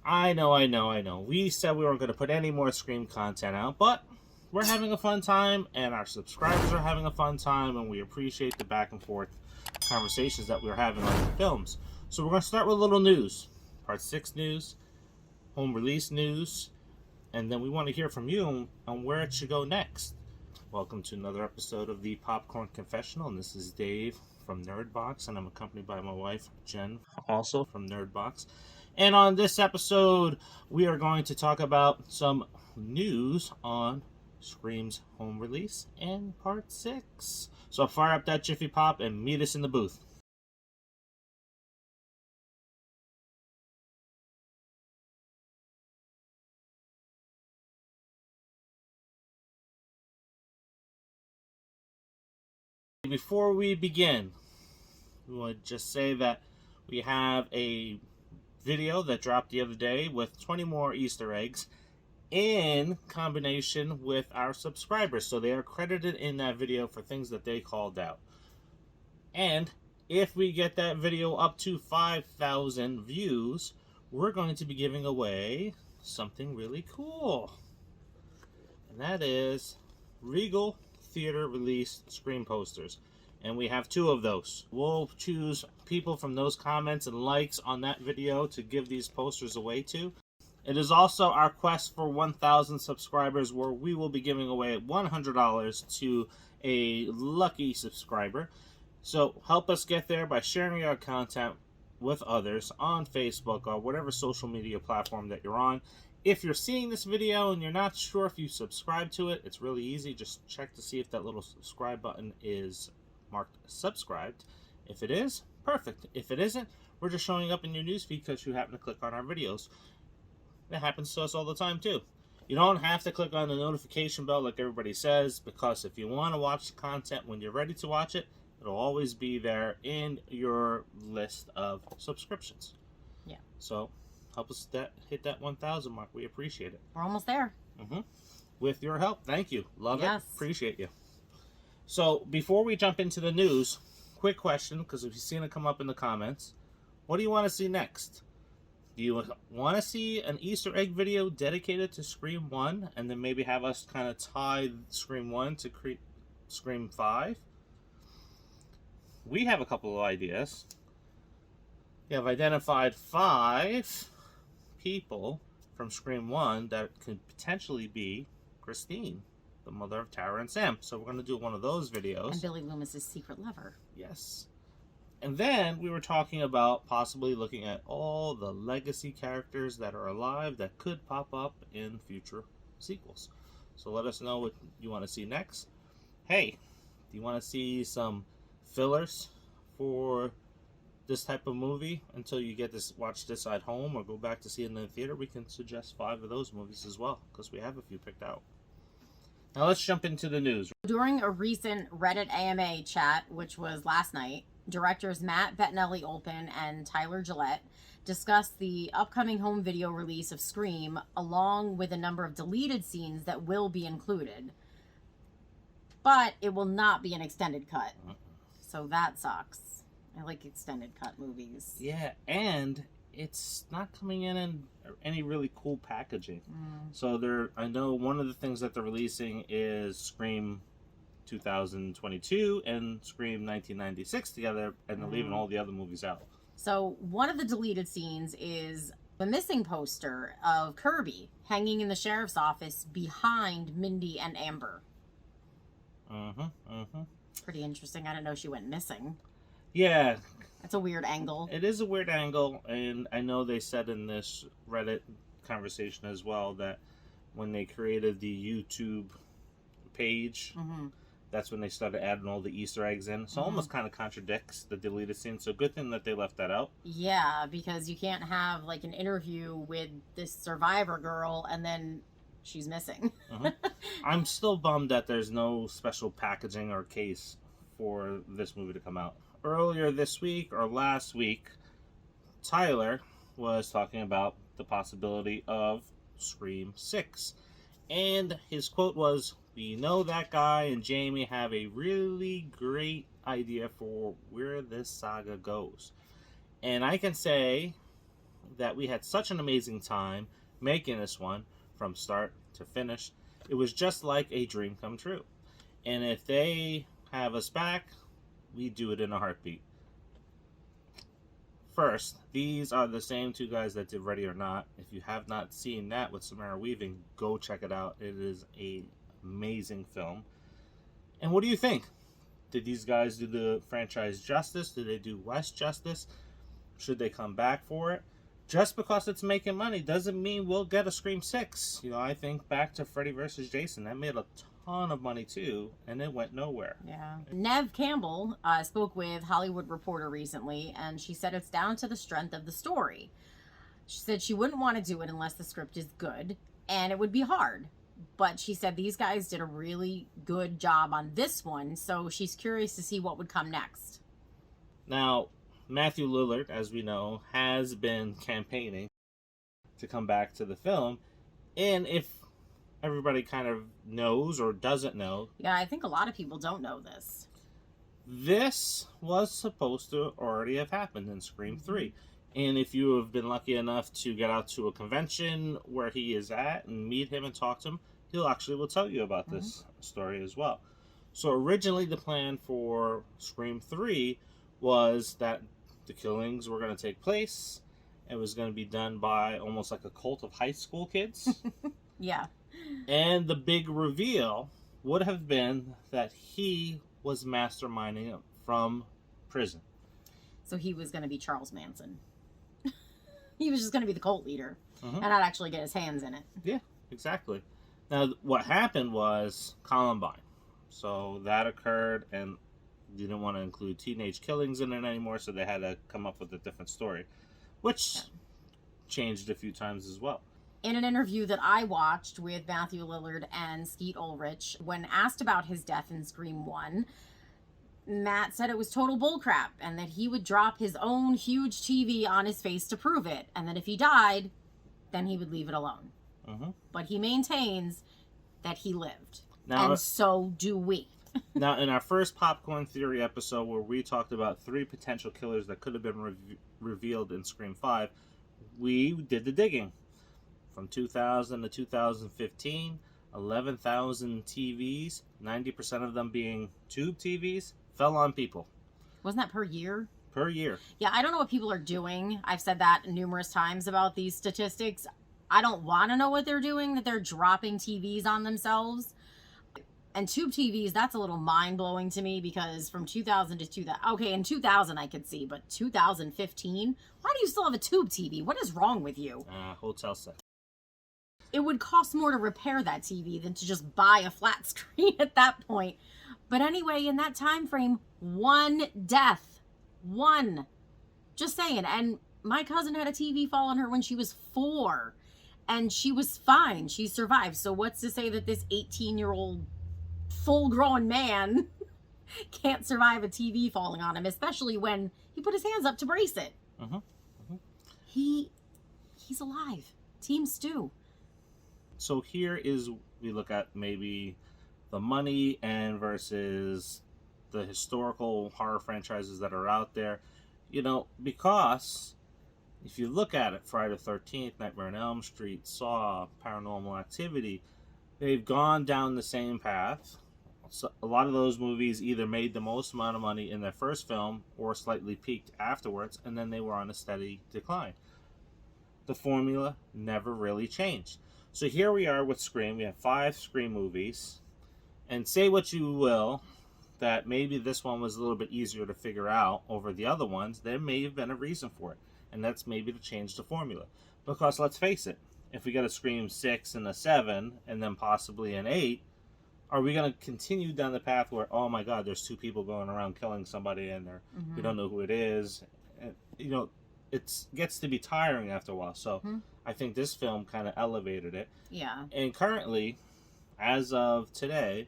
I know. We said we weren't going to put any more Scream content out, but we're having a fun time, and our subscribers are having a fun time, and we appreciate the back and forth conversations that we're having on the films. So we're going to start with a little news. Part 6 news, home release news, and then we want to hear from you on where it should go next. Welcome to another episode of the Popcorn Confessional, and this is Dave from Nerdbox, and I'm accompanied by my wife, Jen, also from Nerdbox. And on this episode, we are going to talk about some news on Scream's home release and Part 6. So fire up that Jiffy Pop and meet us in the booth. Before we begin, we want to just say that we have a video that dropped the other day with 20 more Easter eggs in combination with our subscribers. So they are credited in that video for things that they called out. And if we get that video up to 5,000 views, we're going to be giving away something really cool. And that is Regal Theater released Scream posters. And we have 2 of those. We'll choose people from those comments and likes on that video to give these posters away to. It is also our quest for 1,000 subscribers, where we will be giving away $100 to a lucky subscriber. So help us get there by sharing our content with others on Facebook or whatever social media platform that you're on. If you're seeing this video and you're not sure if you subscribe to it, it's really easy. Just check to see if that little subscribe button is marked subscribed. If it is, perfect. If it isn't, we're just showing up in your newsfeed because you happen to click on our videos. That happens to us all the time too. You don't have to click on the notification bell like everybody says, because if you want to watch the content when you're ready to watch it, it'll always be there in your list of subscriptions. Yeah. So help us hit that 1,000 mark. We appreciate it. We're almost there. With your help, thank you. Love Yes. it. Appreciate you. So before we jump into the news, quick question, because we've seen it come up in the comments. What do you want to see next? Do you want to see an Easter egg video dedicated to Scream 1 and then maybe have us kind of tie Scream 1 to Scream 5? We have a couple of ideas. We have identified 5 people from Scream 1 that could potentially be Christine, the mother of Tara and Sam. So we're going to do one of those videos. And Billy Loomis's secret lover. Yes. And then we were talking about possibly looking at all the legacy characters that are alive that could pop up in future sequels. So let us know what you want to see next. Hey, do you want to see some fillers for this type of movie until you get this, watch this at home or go back to see it in the theater? We can suggest 5 of those movies as well, because we have a few picked out. Now let's jump into the news. During a recent Reddit AMA chat, which was last night, directors Matt Bettinelli-Olpin and Tyler Gillette discussed the upcoming home video release of Scream, along with a number of deleted scenes that will be included. But it will not be an extended cut. So that sucks. I like extended cut movies. Yeah, and it's not coming in any really cool packaging. So I know one of the things that they're releasing is Scream 2022 and Scream 1996 together, and they're leaving all the other movies out. So one of the deleted scenes is the missing poster of Kirby hanging in the sheriff's office behind Mindy and Amber. Pretty interesting. I didn't know she went missing. Yeah. That's a weird angle. It is a weird angle, and I know they said in this Reddit conversation as well that when they created the YouTube page, that's when they started adding all the Easter eggs in. So almost kind of contradicts the deleted scene. So good thing that they left that out. Yeah, because you can't have like an interview with this survivor girl and then she's missing. I'm still bummed that there's no special packaging or case for this movie to come out. Earlier this week or last week, Tyler was talking about the possibility of Scream 6. And his quote was, "We know that guy and Jamie have a really great idea for where this saga goes." And I can say that we had such an amazing time making this one from start to finish. It was just like a dream come true. And if they have us back, we do it in a heartbeat. First, these are the same two guys that did Ready or Not. If you have not seen that with Samara Weaving, go check it out. It is an amazing film. And what do you think? Did these guys do the franchise justice? Did they do West justice? Should they come back for it? Just because it's making money doesn't mean we'll get a Scream 6. You know, I think back to Freddy vs. Jason. That made a ton of money too, and it went nowhere. Yeah. Nev Campbell spoke with Hollywood Reporter recently, and she said it's down to the strength of the story. She said she wouldn't want to do it unless the script is good, and it would be hard. But she said these guys did a really good job on this one, so she's curious to see what would come next. Now, Matthew Lillard, as we know, has been campaigning to come back to the film. And if everybody kind of knows or doesn't know... Yeah, I think a lot of people don't know this. This was supposed to already have happened in Scream 3. And if you have been lucky enough to get out to a convention where he is at and meet him and talk to him, he'll actually will tell you about this story as well. So originally the plan for Scream 3 was that the killings were going to take place. It was going to be done by almost like a cult of high school kids. Yeah. And the big reveal would have been that he was masterminding it from prison. So he was going to be Charles Manson. He was just going to be the cult leader and not actually get his hands in it. Yeah, exactly. Now, what happened was Columbine. So that occurred, and they didn't want to include teenage killings in it anymore, so they had to come up with a different story, which changed a few times as well. In an interview that I watched with Matthew Lillard and Skeet Ulrich, when asked about his death in Scream 1, Matt said it was total bullcrap and that he would drop his own huge TV on his face to prove it, and that if he died, then he would leave it alone. But he maintains that he lived. Now, and so do we. Now, in our first Popcorn Theory episode where we talked about 3 potential killers that could have been revealed in Scream 5, we did the digging. From 2000 to 2015, 11,000 TVs, 90% of them being tube TVs, fell on people. Wasn't that per year? Per year. Yeah, I don't know what people are doing. I've said that numerous times about these statistics. I don't want to know what they're doing, that they're dropping TVs on themselves. And tube TVs, that's a little mind-blowing to me, because from 2000 to 2000... Okay, in 2000 I could see, but 2015? Why do you still have a tube TV? What is wrong with you? Hotel set. It would cost more to repair that TV than to just buy a flat screen at that point. But anyway, in that time frame, 1 death. 1. Just saying. And my cousin had a TV fall on her when she was 4. And she was fine. She survived. So what's to say that this 18-year-old full-grown man can't survive a TV falling on him, especially when he put his hands up to brace it? He's alive. Team Stu. So here is, we look at maybe the money and versus the historical horror franchises that are out there. You know, because if you look at it, Friday the 13th, Nightmare on Elm Street, Saw, Paranormal Activity, they've gone down the same path. So a lot of those movies either made the most amount of money in their first film or slightly peaked afterwards, and then they were on a steady decline. The formula never really changed. So here we are with Scream. We have 5 Scream movies. And say what you will, that maybe this one was a little bit easier to figure out over the other ones. There may have been a reason for it. And that's maybe to change the formula. Because let's face it, if we get a Scream 6 and a 7, and then possibly an 8, are we going to continue down the path where, oh my God, there's 2 people going around killing somebody and we don't know who it is? And, you know, it gets to be tiring after a while. So I think this film kind of elevated it. Yeah. And currently, as of today,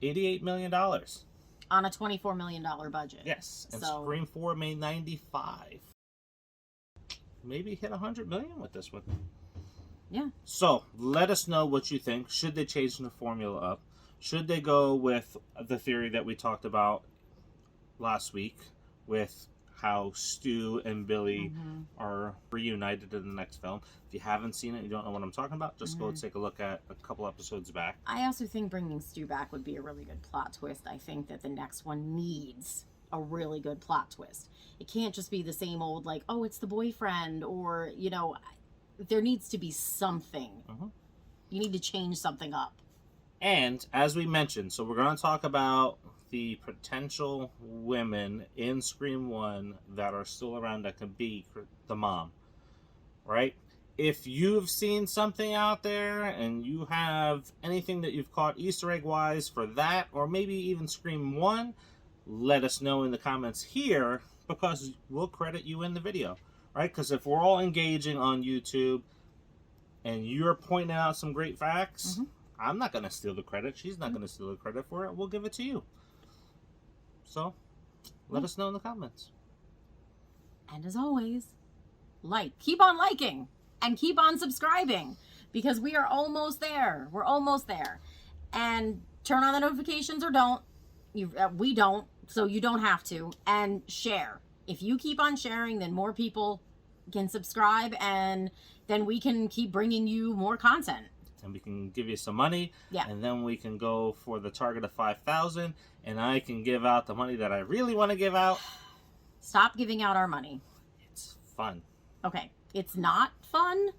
$88 million. On a $24 million budget. Yes. And so... Scream 4 made 95. Maybe hit 100 million with this one. Yeah. So, let us know what you think. Should they change the formula up? Should they go with the theory that we talked about last week with how Stu and Billy are reunited in the next film. If you haven't seen it, you don't know what I'm talking about, just go take a look at a couple episodes back. I also think bringing Stu back would be a really good plot twist. I think that the next one needs a really good plot twist. It can't just be the same old, like, oh, it's the boyfriend, or, you know, there needs to be something. You need to change something up. And as we mentioned, so we're going to talk about the potential women in Scream 1 that are still around that could be the mom, right? If you've seen something out there and you have anything that you've caught Easter egg wise for that, or maybe even Scream 1, let us know in the comments here, because we'll credit you in the video, right? Because if we're all engaging on YouTube and you're pointing out some great facts, I'm not going to steal the credit. She's not going to steal the credit for it. We'll give it to you. So, let us know in the comments. And as always, keep on liking and keep on subscribing, because we are almost there. We're almost there. And turn on the notifications or don't. We don't, so you don't have to. And share. If you keep on sharing, then more people can subscribe, and then we can keep bringing you more content. And we can give you some money. Yeah. And then we can go for the target of 5,000. And I can give out the money that I really want to give out. Stop giving out our money. It's fun. Okay. It's not fun.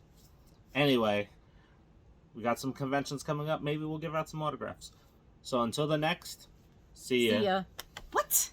Anyway, we got some conventions coming up. Maybe we'll give out some autographs. So until the next, see ya. What?